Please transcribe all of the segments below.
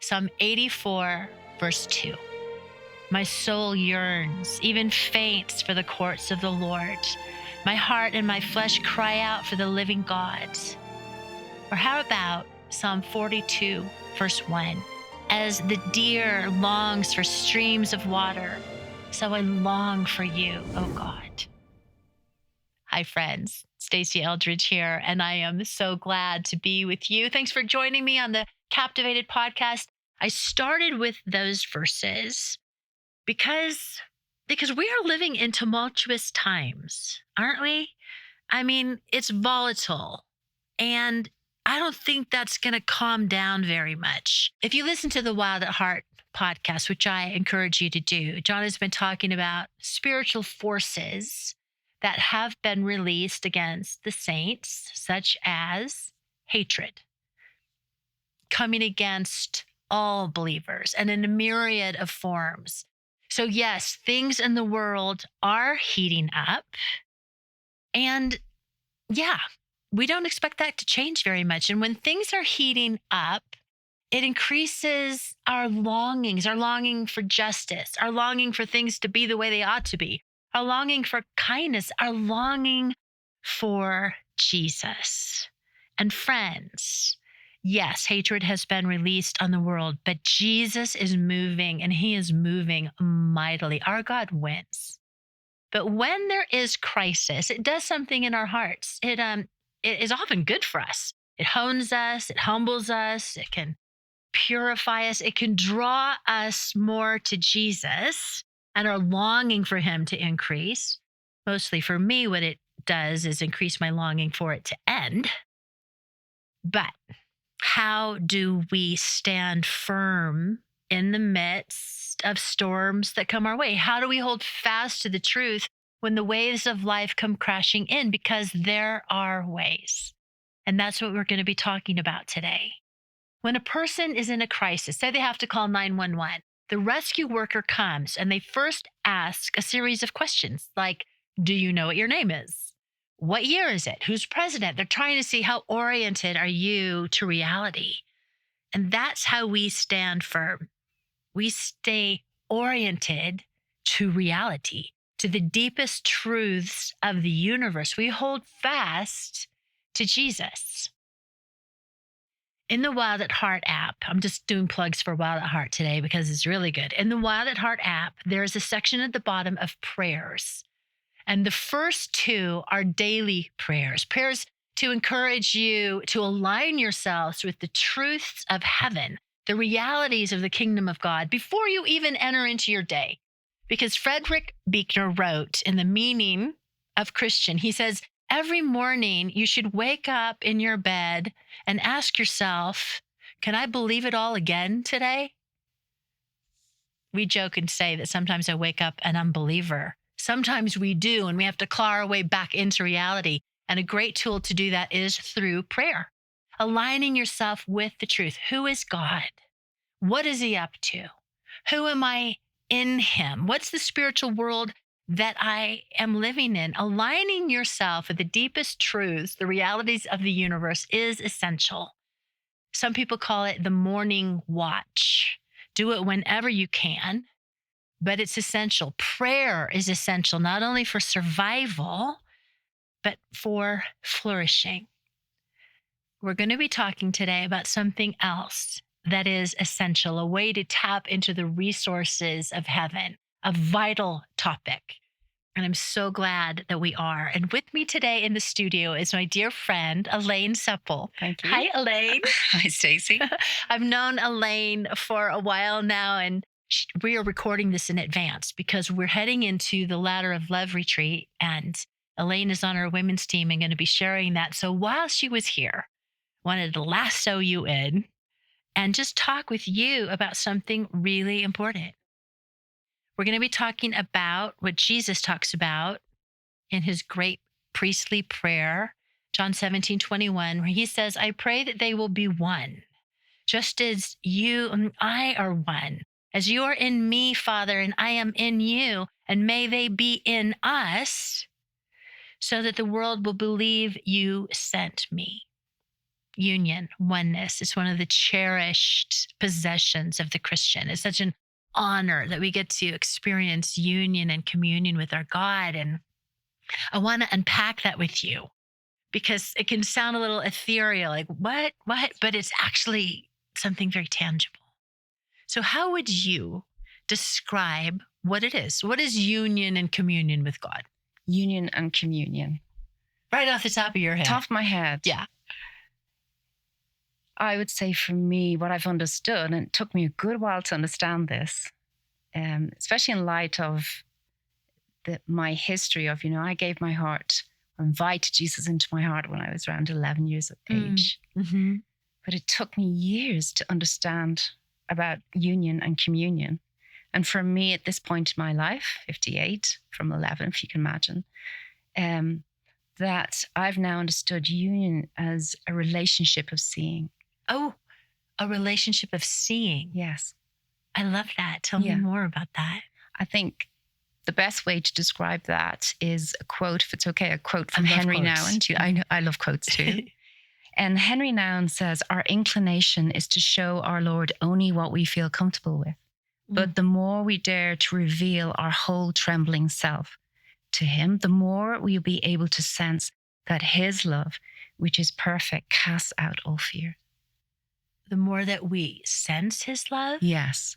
Psalm 84, verse 2. My soul yearns, even faints for the courts of the Lord. My heart and my flesh cry out for the living God. Or how about Psalm 42, verse 1? As the deer longs for streams of water, so I long for you, O God. Hi, friends. Stacey Eldridge here, and I am so glad to be with you. Thanks for joining me on the Captivated podcast. I started with those verses because we are living in tumultuous times, aren't we? I mean, it's volatile, and I don't think that's going to calm down very much. If you listen to the Wild at Heart podcast, which I encourage you to do, John has been talking about spiritual forces that have been released against the saints, such as hatred, coming against all believers and in a myriad of forms. So yes, things in the world are heating up. And yeah, we don't expect that to change very much. And when things are heating up, it increases our longings, our longing for justice, our longing for things to be the way they ought to be, our longing for kindness, our longing for Jesus. And friends, yes, hatred has been released on the world, but Jesus is moving, and he is moving mightily. Our God wins. But when there is crisis, it does something in our hearts. It is often good for us. It hones us, it humbles us, it can purify us, it can draw us more to Jesus and our longing for him to increase. Mostly for me, what it does is increase my longing for it to end. But how do we stand firm in the midst of storms that come our way? How do we hold fast to the truth when the waves of life come crashing in? Because there are ways. And that's what we're going to be talking about today. When a person is in a crisis, say they have to call 911, the rescue worker comes and they first ask a series of questions like, do you know what your name is? What year is it? Who's president? They're trying to see how oriented are you to reality. And that's how we stand firm. We stay oriented to reality, to the deepest truths of the universe. We hold fast to Jesus. In the Wild at Heart app, I'm just doing plugs for Wild at Heart today because it's really good. In the Wild at Heart app, there's a section at the bottom of prayers. And the first two are daily prayers, prayers to encourage you to align yourselves with the truths of heaven, the realities of the kingdom of God before you even enter into your day. Because Frederick Buechner wrote in The Meaning of Christian, he says, every morning you should wake up in your bed and ask yourself, can I believe it all again today? We joke and say that sometimes I wake up an unbeliever. Sometimes we do, and we have to claw our way back into reality. And a great tool to do that is through prayer, aligning yourself with the truth. Who is God? What is he up to? Who am I in him? What's the spiritual world that I am living in? Aligning yourself with the deepest truths, the realities of the universe, is essential. Some people call it the morning watch. Do it whenever you can, but it's essential. Prayer is essential, not only for survival, but for flourishing. We're going to be talking today about something else that is essential, a way to tap into the resources of heaven, a vital topic. And I'm so glad that we are. And with me today in the studio is my dear friend, Elaine Supple. Thank you. Hi, Elaine. Hi, Stacey. I've known Elaine for a while now, and we are recording this in advance because we're heading into the Ladder of Love retreat, and Elaine is on our women's team and going to be sharing that. So while she was here, wanted to lasso you in and just talk with you about something really important. We're going to be talking about what Jesus talks about in his great priestly prayer, John 17:21, where he says, I pray that they will be one, just as you and I are one, as you are in me, Father, and I am in you, and may they be in us, so that the world will believe you sent me. union, oneness. It's one of the cherished possessions of the Christian. It's such an honor that we get to experience union and communion with our God. And I want to unpack that with you because it can sound a little ethereal, like what, but it's actually something very tangible. So how would you describe what it is? What is union and communion with God? Union and communion. Right off the top of your head. Top of my head. Yeah. I would say for me, what I've understood, and it took me a good while to understand this, especially in light of my history of, I gave my heart, invited Jesus into my heart when I was around 11 years of age. Mm-hmm. But it took me years to understand about union and communion. And for me at this point in my life, 58 from 11, if you can imagine, that I've now understood union as a relationship of seeing. Oh, a relationship of seeing. Yes. I love that. Tell me more about that. I think the best way to describe that is a quote, if it's okay, a quote from Henry Nouwen. I love quotes too. And Henry Nouwen says, our inclination is to show our Lord only what we feel comfortable with. But the more we dare to reveal our whole trembling self to him, the more we'll be able to sense that his love, which is perfect, casts out all fear. The more that we sense his love? Yes.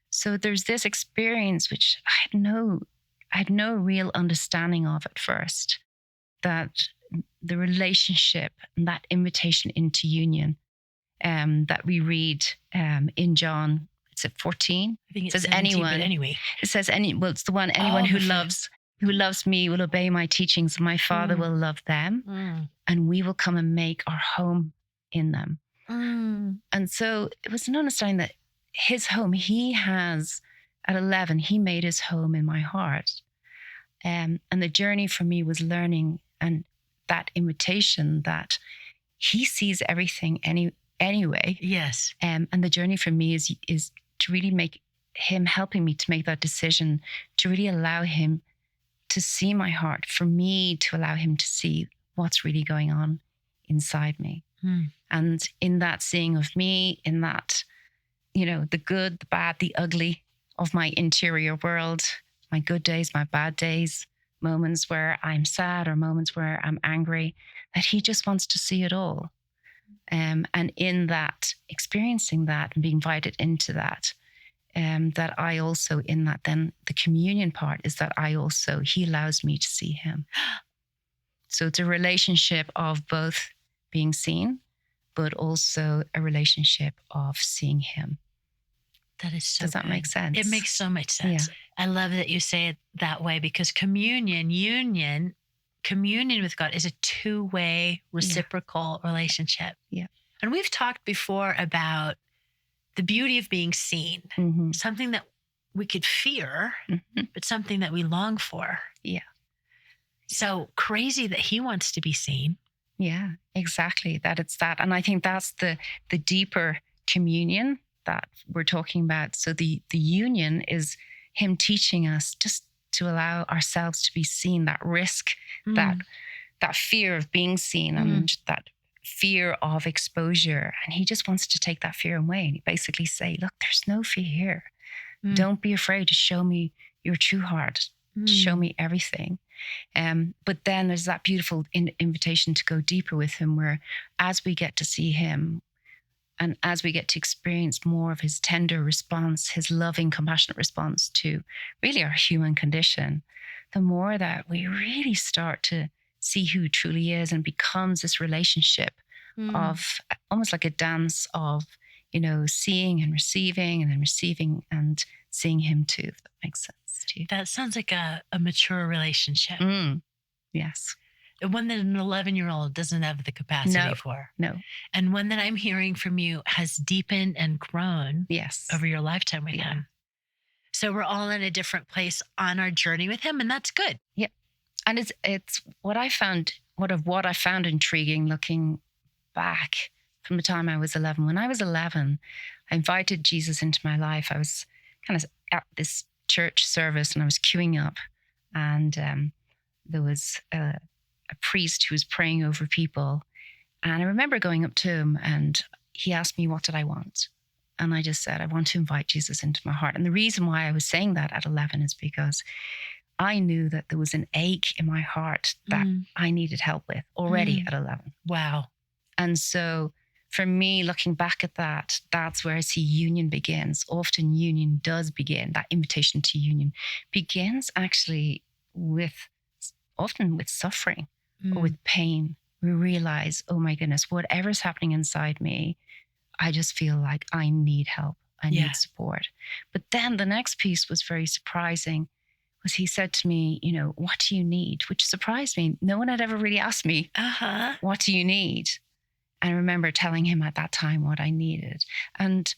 So there's this experience which I had no real understanding of at first, that the relationship and that invitation into union that we read in John, it's at 14. I think it says 17, anyone. But anyway, it says it's the one anyone who loves me will obey my teachings. My Father will love them, and we will come and make our home in them. And so it was an understanding that his home, he has at 11, he made his home in my heart, and the journey for me was learning and that invitation that he sees everything anyway. Yes. And the journey for me is to really make him helping me to make that decision, to really allow him to see my heart, for me to allow him to see what's really going on inside me. And in that seeing of me, in that, the good, the bad, the ugly of my interior world, my good days, my bad days, moments where I'm sad or moments where I'm angry, that he just wants to see it all. And in that, experiencing that and being invited into that, that I also, in that, then the communion part is that he allows me to see him. So it's a relationship of both being seen, but also a relationship of seeing him. That is so Does that make sense? It makes so much sense. Yeah. I love that you say it that way, because communion with God is a two-way reciprocal relationship. Yeah. And we've talked before about the beauty of being seen, something that we could fear, but something that we long for. Yeah. So crazy that he wants to be seen. Yeah, exactly. That it's that. And I think that's the deeper communion that we're talking about. So the union is him teaching us just to allow ourselves to be seen, that risk, that fear of being seen and that fear of exposure. And he just wants to take that fear away. And he basically say, look, there's no fear here. Don't be afraid to show me your true heart, show me everything. But then there's that beautiful invitation to go deeper with him, where as we get to see him and as we get to experience more of his tender response, his loving, compassionate response to really our human condition, the more that we really start to see who he truly is, and becomes this relationship of almost like a dance of, seeing and receiving, and then receiving and seeing him too, if that makes sense to you. That sounds like a mature relationship. Yes. One that an 11-year-old doesn't have the capacity for. No. And one that I'm hearing from you has deepened and grown over your lifetime with him. So we're all in a different place on our journey with him, and that's good. Yeah. And it's what I found intriguing looking back from the time I was 11. When I was 11, I invited Jesus into my life. I was kind of at this church service and I was queuing up, and there was a priest who was praying over people, And I remember going up to him and he asked me, what did I want? And I just said, I want to invite Jesus into my heart. And the reason why I was saying that at 11 is because I knew that there was an ache in my heart that I needed help with already at 11. Wow. And so for me, looking back at that, that's where I see union begins. Often union does begin, that invitation to union begins actually often with suffering or with pain. We realize, oh my goodness, whatever's happening inside me, I just feel like I need help. I need support. But then the next piece was very surprising, was he said to me, what do you need? Which surprised me. No one had ever really asked me, what do you need? And I remember telling him at that time what I needed. And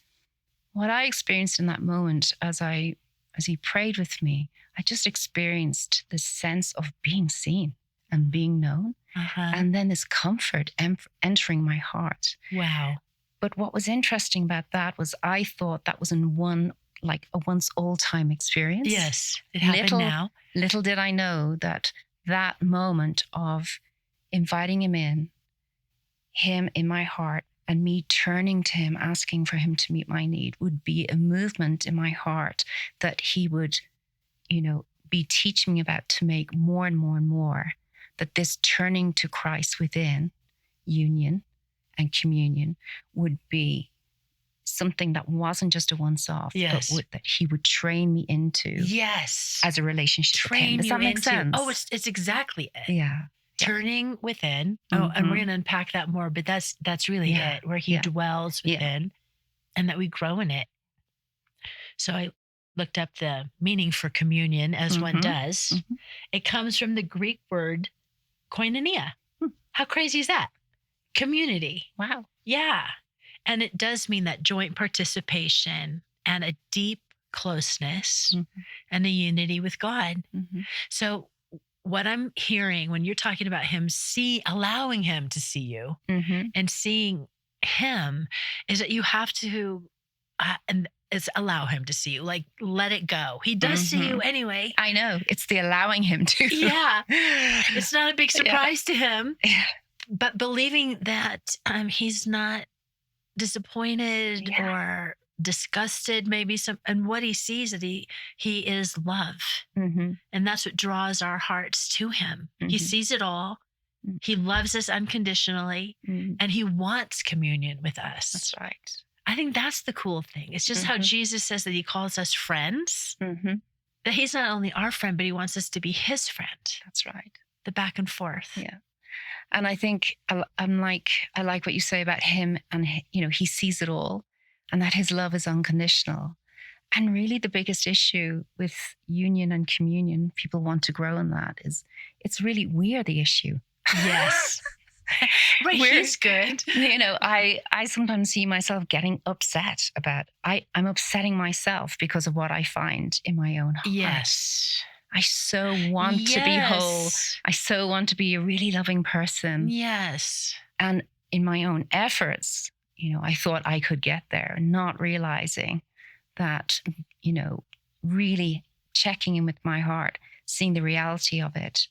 what I experienced in that moment as he prayed with me, I just experienced this sense of being seen and being known. And then this comfort entering my heart. Wow. But what was interesting about that was I thought that was in a once all-time experience. Yes, it happened now. Little did I know that moment of inviting him in my heart, and me turning to him, asking for him to meet my need, would be a movement in my heart that he would, be teaching me about to make more and more and more. That this turning to Christ within union and communion would be something that wasn't just a once-off, but that he would train me into as a relationship with him. Does that make sense? Oh, it's exactly it. Yeah. Turning within. Oh, and we're going to unpack that more, but that's really it, where he dwells within and that we grow in it. So I looked up the meaning for communion, as one does. It comes from the Greek word koinonia. How crazy is that? Community. Wow. Yeah. And it does mean that joint participation and a deep closeness and a unity with God. So what I'm hearing when you're talking about him allowing him to see you and seeing him is that you have to, and it's allow him to see you, like let it go. He does see you anyway. I know. It's the allowing him to. Yeah. It's not a big surprise to him, but believing that he's not disappointed or disgusted, maybe and what he sees that he is love. And that's what draws our hearts to him. He sees it all. He loves us unconditionally and he wants communion with us. That's right. I think that's the cool thing. It's just how Jesus says that he calls us friends, that he's not only our friend, but he wants us to be his friend. That's right. The back and forth. Yeah. And I think I like what you say about him, and he sees it all, and that his love is unconditional. And really the biggest issue with union and communion, people want to grow in that, is it's really we are the issue. Yes. Right, he's good. I sometimes see myself getting upset about, I'm upsetting myself because of what I find in my own heart. Yes. I so want to be whole. I so want to be a really loving person. Yes. And in my own efforts, I thought I could get there, not realizing that, really checking in with my heart, seeing the reality of it,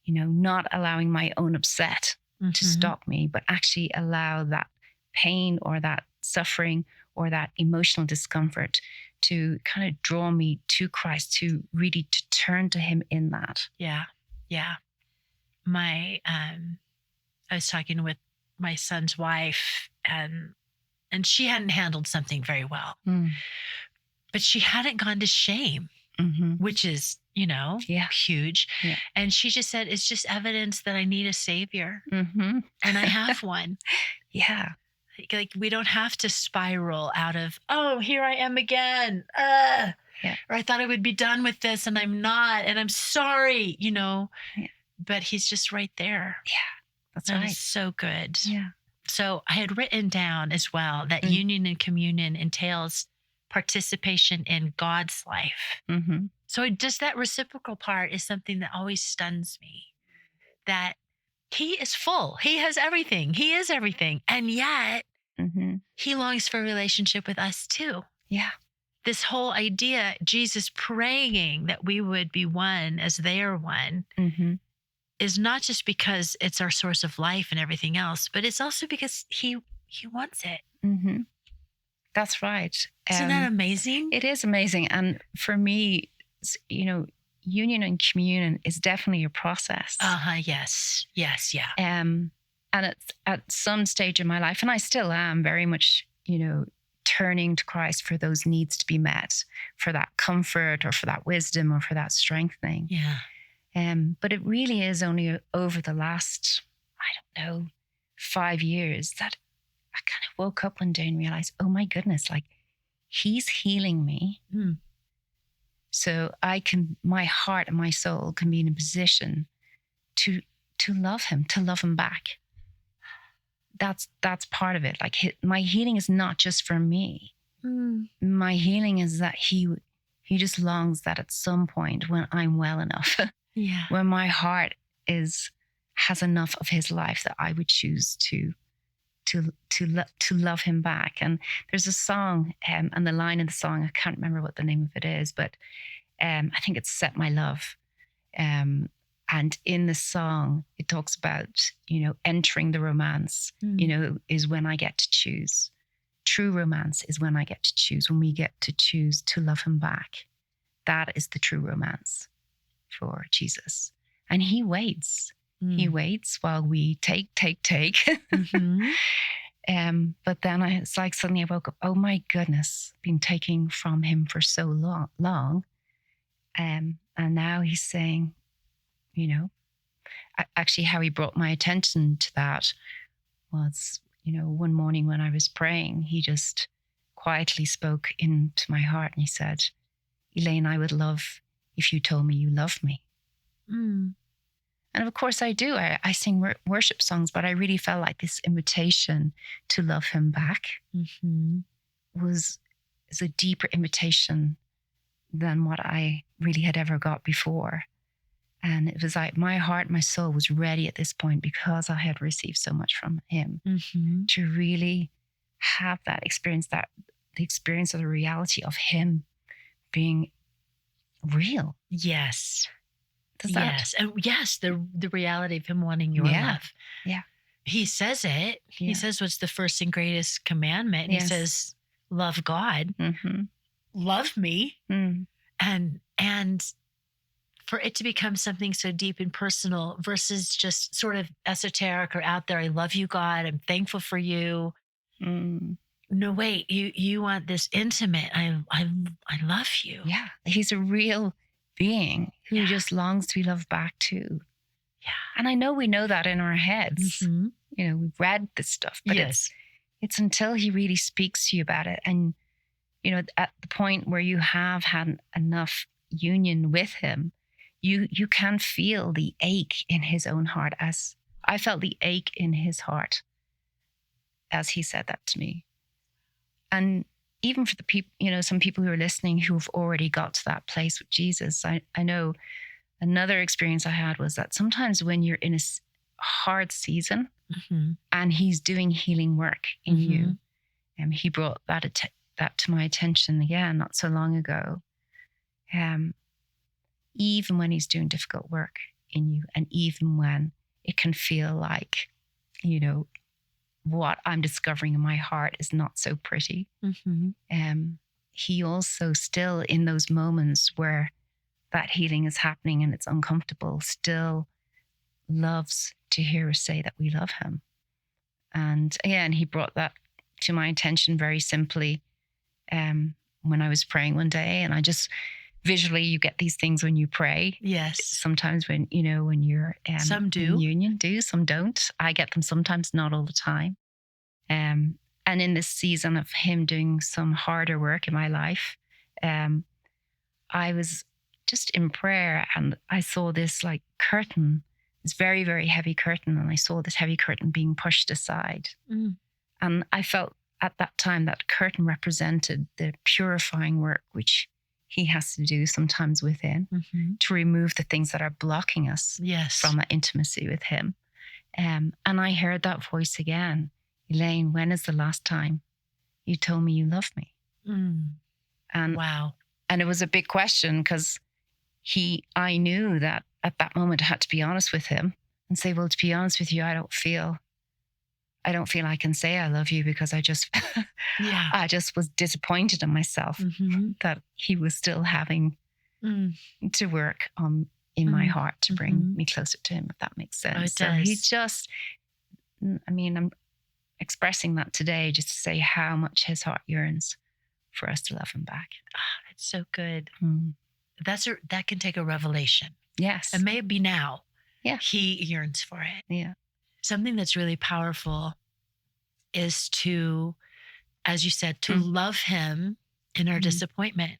not allowing my own upset to stop me, but actually allow that pain or that suffering or that emotional discomfort to kind of draw me to Christ, to really to turn to him in that. Yeah. Yeah. I was talking with my son's wife and she hadn't handled something very well, but she hadn't gone to shame, which is, huge. Yeah. And she just said, it's just evidence that I need a savior and I have one. Yeah. Like we don't have to spiral out of, oh, here I am again. Or I thought I would be done with this and I'm not, and I'm sorry, but he's just right there. Yeah, that's that right. Is so good. Yeah. So I had written down as well that union and communion entails participation in God's life. So just that reciprocal part is something that always stuns me, that he is full. He has everything. He is everything. And yet he longs for a relationship with us too. Yeah. This whole idea, Jesus praying that we would be one as they are one, is not just because it's our source of life and everything else, but it's also because he wants it. Mm-hmm. That's right. Isn't that amazing? It is amazing. And for me, union and communion is definitely a process. Yes. Yeah. And it's at some stage in my life, and I still am very much, turning to Christ for those needs to be met, for that comfort or for that wisdom or for that strengthening. Yeah. But it really is only over the last, 5 years that I kind of woke up one day and realized, oh my goodness, like he's healing me. Mm. So my heart and my soul can be in a position to love him, to love him back. That's part of it. Like my healing is not just for me. Mm. My healing is that he just longs that at some point when I'm well enough, when my heart has enough of his life, that I would choose to love him back. And there's a song, and the line in the song, I can't remember what the name of it is, but I think it's Set My Love. And in the song, it talks about, entering the romance, is when I get to choose. True romance is when I get to choose, when we get to choose to love him back. That is the true romance for Jesus. And he waits. He waits while we take. Mm-hmm. But then it's like suddenly I woke up, oh my goodness, been taking from him for so long. And now he's saying, actually how he brought my attention to that was, one morning when I was praying, he just quietly spoke into my heart and he said, Elaine, I would love if you told me you love me. Mm. And of course I do. I sing worship songs, but I really felt like this invitation to love him back is a deeper invitation than what I really had ever got before. And it was like my heart, my soul was ready at this point because I had received so much from him to really have that experience, the experience of the reality of him being real. Yes. And yes, the reality of him wanting your love. Yeah. He says it. Yeah. He says what's the first and greatest commandment. And he says, love God, love me. Mm. And for it to become something so deep and personal versus just sort of esoteric or out there. I love you, God. I'm thankful for you. Mm. No, wait, you want this intimate. I love you. Yeah. He's a real being who just longs to be loved back too. Yeah. And I know we know that in our heads. Mm-hmm. We've read this stuff, but it's until he really speaks to you about it. And, at the point where you have had enough union with him, you can feel the ache in his own heart, as I felt the ache in his heart as he said that to me. And even for the people, some people who are listening who have already got to that place with Jesus, I know another experience I had was that sometimes when you're in a hard season and he's doing healing work in you, and he brought that to my attention again not so long ago. Even when he's doing difficult work in you, and even when it can feel like, what I'm discovering in my heart is not so pretty. He also still, in those moments where that healing is happening and it's uncomfortable, still loves to hear us say that we love him. And again, he brought that to my attention very simply when I was praying one day, and I just visually, you get these things when you pray. Yes. Sometimes when you're some do in union, some don't. I get them sometimes, not all the time. And in this season of him doing some harder work in my life, I was just in prayer and I saw this like curtain, this very, very heavy curtain. And I saw this heavy curtain being pushed aside. Mm. And I felt at that time that curtain represented the purifying work, which he has to do sometimes within to remove the things that are blocking us from that intimacy with him. And I heard that voice again. Elaine, when is the last time you told me you love me? Mm. And wow. And it was a big question because I knew that at that moment, I had to be honest with him and say, well, to be honest with you, I don't feel I can say I love you, because I just was disappointed in myself that he was still having to work on in my heart to bring me closer to him, if that makes sense. It so does. he just, I mean, I'm expressing that today just to say how much his heart yearns for us to love him back. Oh, it's so good. That can take a revelation. Yes. And maybe now. Yeah. He yearns for it. Yeah. Something that's really powerful is to, as you said, to love him in our disappointment.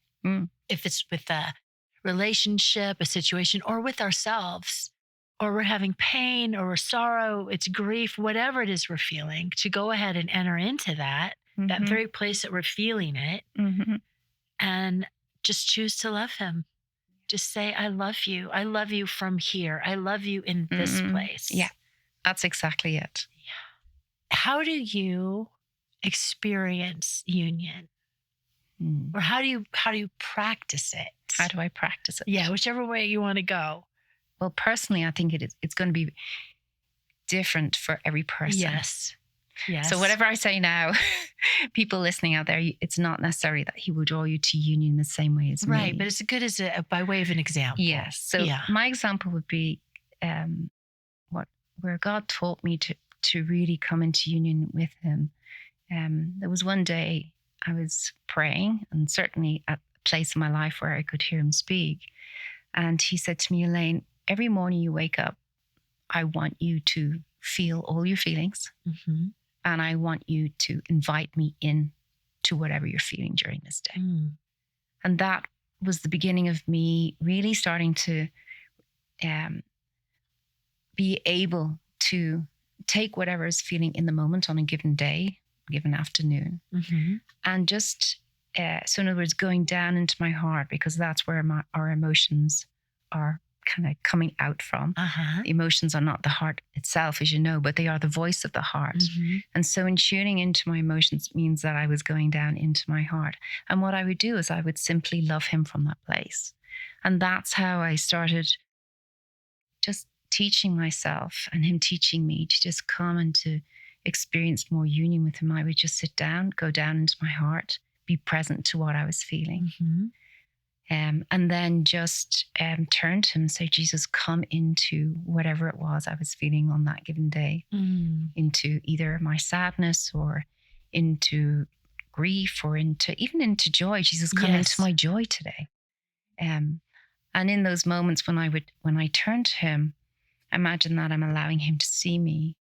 If it's with a relationship, a situation, or with ourselves, or we're having pain or sorrow, it's grief, whatever it is we're feeling, to go ahead and enter into that very place that we're feeling it, and just choose to love him. Just say, I love you. I love you from here. I love you in this place. Yeah, that's exactly it. Yeah. How do you experience union? Or how do you practice it? How do I practice it? Yeah, whichever way you want to go. Well, personally, I think it's going to be different for every person. Yes. So whatever I say now, people listening out there, it's not necessarily that he will draw you to union the same way as me. Right, but it's good as by way of an example. Yes. So my example would be where God taught me to really come into union with him. There was one day I was praying, and certainly at a place in my life where I could hear him speak. And he said to me, Elaine, every morning you wake up, I want you to feel all your feelings. And I want you to invite me in to whatever you're feeling during this day. And that was the beginning of me really starting to be able to take whatever I was feeling in the moment on a given day, given afternoon, and just, so in other words, going down into my heart, because that's where our emotions are kind of coming out from. The emotions are not the heart itself, as you know, but they are the voice of the heart. And so in tuning into my emotions means that I was going down into my heart. And what I would do is I would simply love him from that place. And that's how I started just teaching myself and him teaching me to just come and to experience more union with him. I would just sit down, go down into my heart, be present to what I was feeling. And then just turn to him and say, Jesus, come into whatever it was I was feeling on that given day, into either my sadness or into grief or even into joy. Jesus, come into my joy today. And in those moments when I turn to him, imagine that I'm allowing him to see me.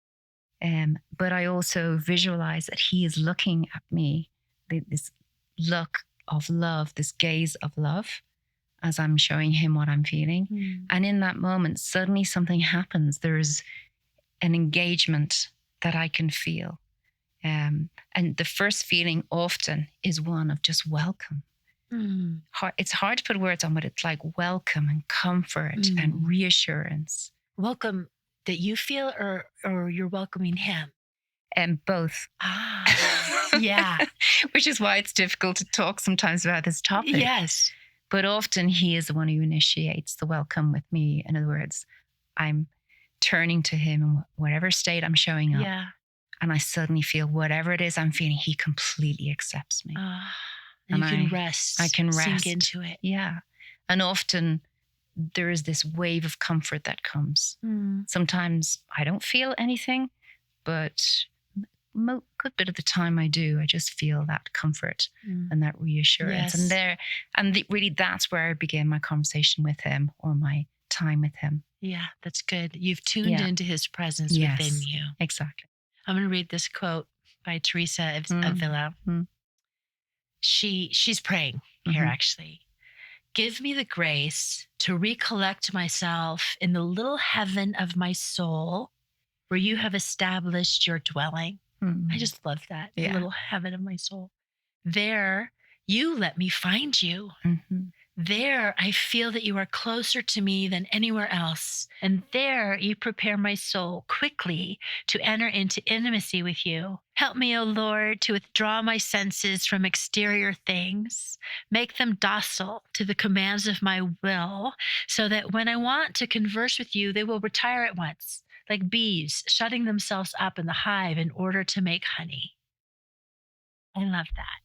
But I also visualize that he is looking at me, this look of love, this gaze of love, as I'm showing him what I'm feeling. And in that moment, suddenly something happens. There's an engagement that I can feel. And the first feeling often is one of just welcome. It's hard to put words on, but it's like welcome and comfort and reassurance. Welcome that you feel, or you're welcoming him? And both. Yeah. Which is why it's difficult to talk sometimes about this topic. Yes. But often he is the one who initiates the welcome with me. In other words, I'm turning to him in whatever state I'm showing up. Yeah. And I suddenly feel whatever it is I'm feeling, he completely accepts me. And you can rest. I can rest. Sink into it. Yeah. And often there is this wave of comfort that comes. Sometimes I don't feel anything, but a good bit of the time I do. I just feel that comfort and that reassurance. Yes. And really that's where I began my conversation with him, or my time with him. Yeah, that's good. You've tuned into his presence within you. Exactly. I'm going to read this quote by Teresa Avila. She's praying here, actually. Give me the grace to recollect myself in the little heaven of my soul where you have established your dwelling. I just love that. The little heaven of my soul. There, you let me find you. There I feel that you are closer to me than anywhere else. And there you prepare my soul quickly to enter into intimacy with you. Help me, O Lord, to withdraw my senses from exterior things. Make them docile to the commands of my will, so that when I want to converse with you, they will retire at once, like bees shutting themselves up in the hive in order to make honey. I love that.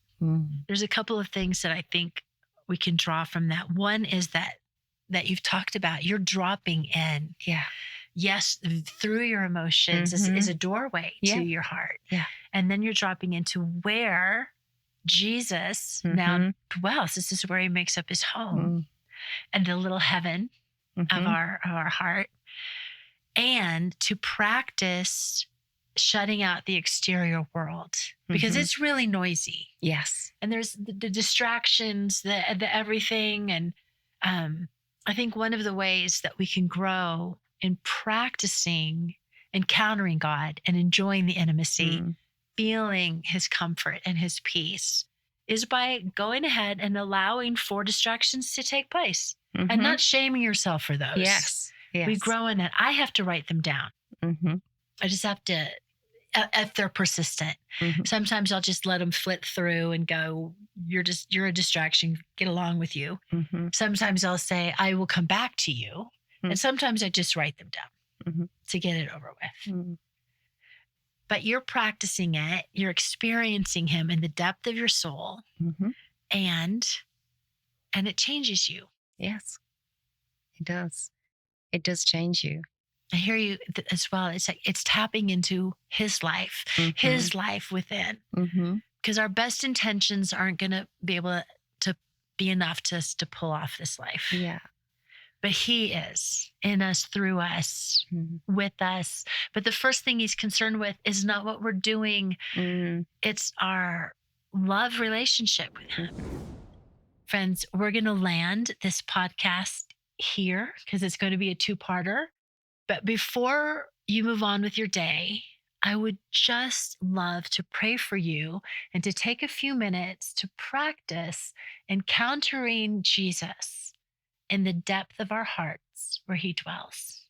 There's a couple of things that I think we can draw from that. One is that you've talked about, you're dropping in. Yeah. Yes, through your emotions is a doorway to your heart. Yeah. And then you're dropping into where Jesus now dwells. This is where he makes up his home and the little heaven of our heart. And to practice shutting out the exterior world, because it's really noisy. Yes. And there's the distractions, the everything. And I think one of the ways that we can grow in practicing encountering God and enjoying the intimacy, feeling his comfort and his peace, is by going ahead and allowing for distractions to take place and not shaming yourself for those. Yes. We grow in that. I have to write them down. I just have to, if they're persistent. Sometimes I'll just let them flit through and go, you're a distraction, get along with you. Sometimes I'll say, I will come back to you. And sometimes I just write them down to get it over with. But you're practicing it, you're experiencing him in the depth of your soul, and it changes you. Yes, it does. It does change you. I hear you as well. It's like it's tapping into his life within. Because our best intentions aren't going to be able to be enough to pull off this life. Yeah. But he is in us, through us, with us. But the first thing he's concerned with is not what we're doing. It's our love relationship with him. Friends, we're going to land this podcast here because it's going to be a two-parter. But before you move on with your day, I would just love to pray for you and to take a few minutes to practice encountering Jesus in the depth of our hearts where he dwells.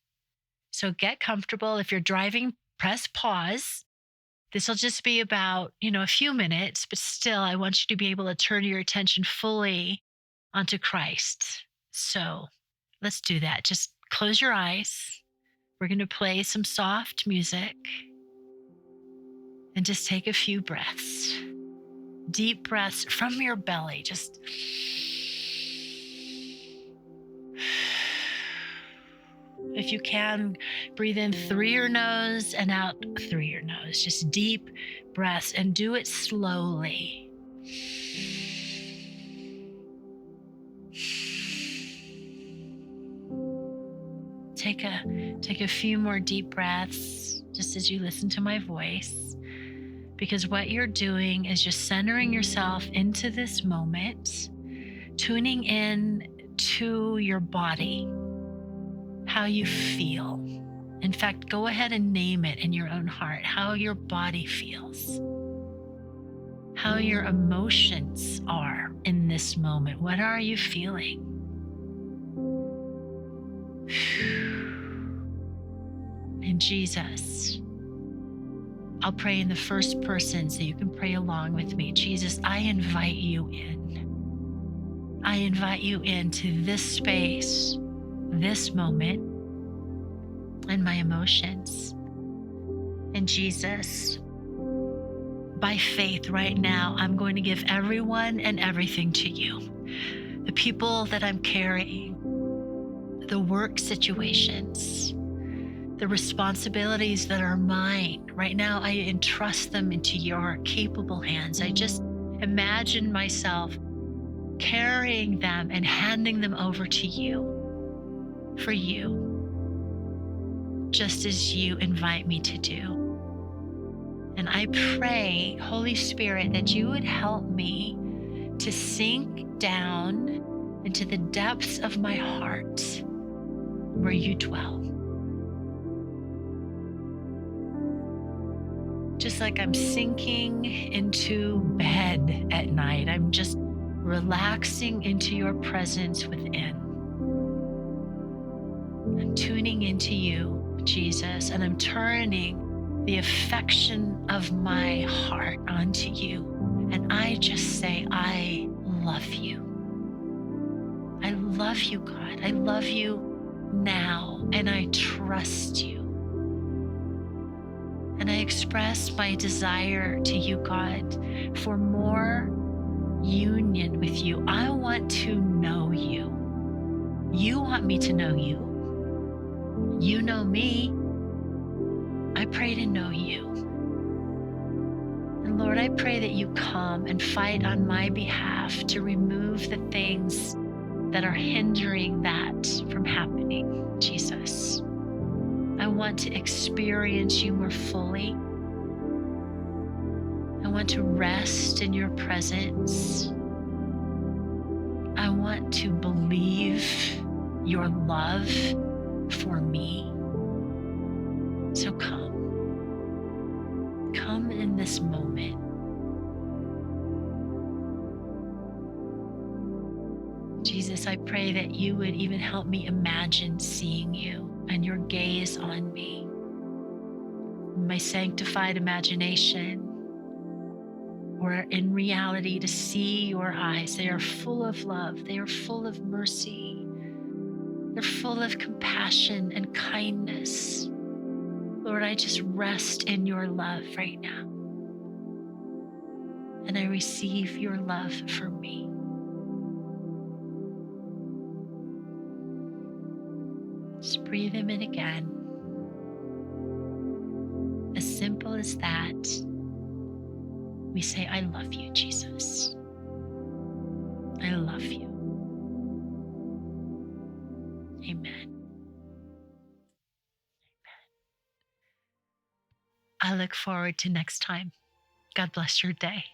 So get comfortable. If you're driving, press pause. This will just be about, a few minutes, but still, I want you to be able to turn your attention fully onto Christ. So let's do that. Just close your eyes. We're going to play some soft music and just take a few breaths. Deep breaths from your belly. Just if you can, breathe in through your nose and out through your nose. Just deep breaths, and do it slowly. Take a few more deep breaths just as you listen to my voice, because what you're doing is just centering yourself into this moment, tuning in to your body, how you feel. In fact, go ahead and name it in your own heart, how your body feels, how your emotions are in this moment. What are you feeling? And Jesus, I'll pray in the first person so you can pray along with me. Jesus, I invite you in. I invite you into this space, this moment, and my emotions. And Jesus, by faith right now, I'm going to give everyone and everything to you. The people that I'm carrying, the work situations, the responsibilities that are mine. Right now, I entrust them into your capable hands. I just imagine myself carrying them and handing them over to you, for you, just as you invite me to do. And I pray, Holy Spirit, that you would help me to sink down into the depths of my heart where you dwell. Just like I'm sinking into bed at night, I'm just relaxing into your presence within. I'm tuning into you, Jesus, and I'm turning the affection of my heart onto you. And I just say, I love you. I love you, God. I love you now, and I trust you. And I express my desire to you, God, for more union with you. I want to know you. You want me to know you. You know me. I pray to know you. And Lord, I pray that you come and fight on my behalf to remove the things that are hindering that from happening, Jesus. I want to experience you more fully. I want to rest in your presence. I want to believe your love for me. So come in this moment. Jesus, I pray that you would even help me imagine seeing you and your gaze on me. My sanctified imagination, or in reality, to see your eyes. They are full of love. They are full of mercy. They're full of compassion and kindness. Lord, I just rest in your love right now. And I receive your love for me. Just breathe him in again. As simple as that, we say, I love you, Jesus. I love you. Amen. I look forward to next time. God bless your day.